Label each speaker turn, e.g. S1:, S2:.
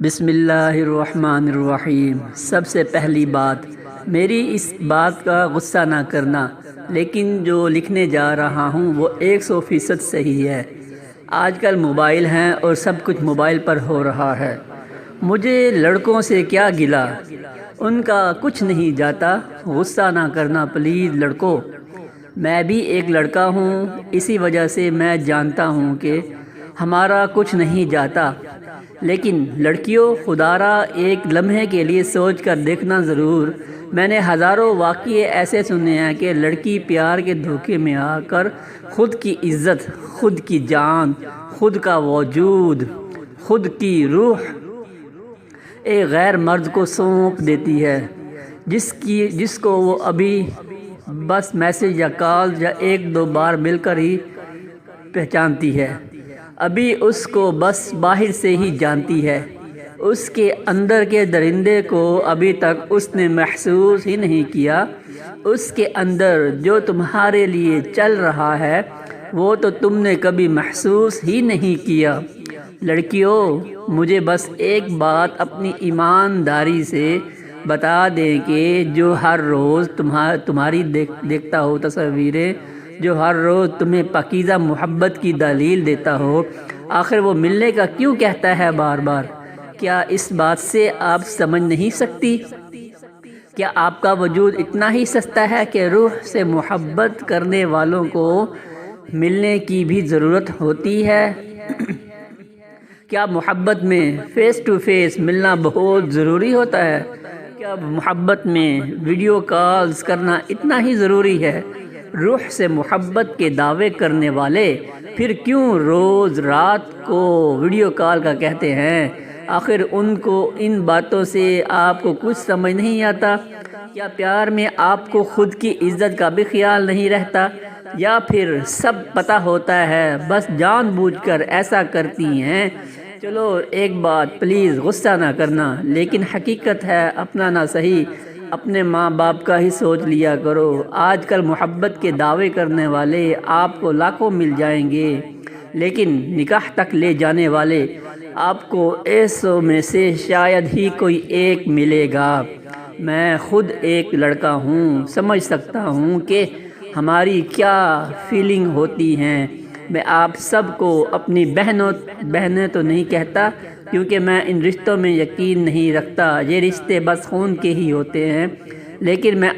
S1: بسم اللہ الرحمن الرحیم۔ سب سے پہلی بات، میری اس بات کا غصہ نہ کرنا، لیکن جو لکھنے جا رہا ہوں وہ 100% صحیح ہے۔ آج کل موبائل ہیں اور سب کچھ موبائل پر ہو رہا ہے۔ مجھے لڑکوں سے کیا گلہ، ان کا کچھ نہیں جاتا۔ غصہ نہ کرنا پلیز لڑکوں، میں بھی ایک لڑکا ہوں، اسی وجہ سے میں جانتا ہوں کہ ہمارا کچھ نہیں جاتا۔ لیکن لڑکیوں، خدارا ایک لمحے کے لیے سوچ کر دیکھنا ضرور۔ میں نے ہزاروں واقعے ایسے سنے ہیں کہ لڑکی پیار کے دھوکے میں آ کر خود کی عزت، خود کی جان، خود کا وجود، خود کی روح ایک غیر مرد کو سونپ دیتی ہے، جس کو وہ ابھی بس میسج یا کال یا ایک دو بار مل کر ہی پہچانتی ہے، ابھی اس کو بس باہر سے ہی جانتی ہے۔ اس کے اندر کے درندے کو ابھی تک اس نے محسوس ہی نہیں کیا۔ اس کے اندر جو تمہارے لیے چل رہا ہے وہ تو تم نے کبھی محسوس ہی نہیں کیا۔ لڑکیوں، مجھے بس ایک بات اپنی ایمانداری سے بتا دیں کہ جو ہر روز تمہاری دیکھتا ہو تصویریں، جو ہر روز تمہیں پاکیزہ محبت کی دلیل دیتا ہو، آخر وہ ملنے کا کیوں کہتا ہے بار بار؟ کیا اس بات سے آپ سمجھ نہیں سکتی؟ کیا آپ کا وجود اتنا ہی سستا ہے کہ روح سے محبت کرنے والوں کو ملنے کی بھی ضرورت ہوتی ہے؟ کیا محبت میں فیس ٹو فیس ملنا بہت ضروری ہوتا ہے؟ کیا محبت میں ویڈیو کالز کرنا اتنا ہی ضروری ہے؟ روح سے محبت کے دعوے کرنے والے پھر کیوں روز رات کو ویڈیو کال کا کہتے ہیں؟ آخر ان کو ان باتوں سے آپ کو کچھ سمجھ نہیں آتا؟ کیا پیار میں آپ کو خود کی عزت کا بھی خیال نہیں رہتا؟ یا پھر سب پتہ ہوتا ہے بس جان بوجھ کر ایسا کرتی ہیں؟ چلو ایک بات، پلیز غصہ نہ کرنا، لیکن حقیقت ہے اپنا نہ صحیح، اپنے ماں باپ کا ہی سوچ لیا کرو۔ آج کل محبت کے دعوے کرنے والے آپ کو لاکھوں مل جائیں گے، لیکن نکاح تک لے جانے والے آپ کو 100 میں سے شاید ہی کوئی ایک ملے گا۔ میں خود ایک لڑکا ہوں، سمجھ سکتا ہوں کہ ہماری کیا فیلنگ ہوتی ہیں۔ میں آپ سب کو اپنی بہنیں تو نہیں کہتا، کیونکہ میں ان رشتوں میں یقین نہیں رکھتا، یہ رشتے بس خون کے ہی ہوتے ہیں، لیکن میں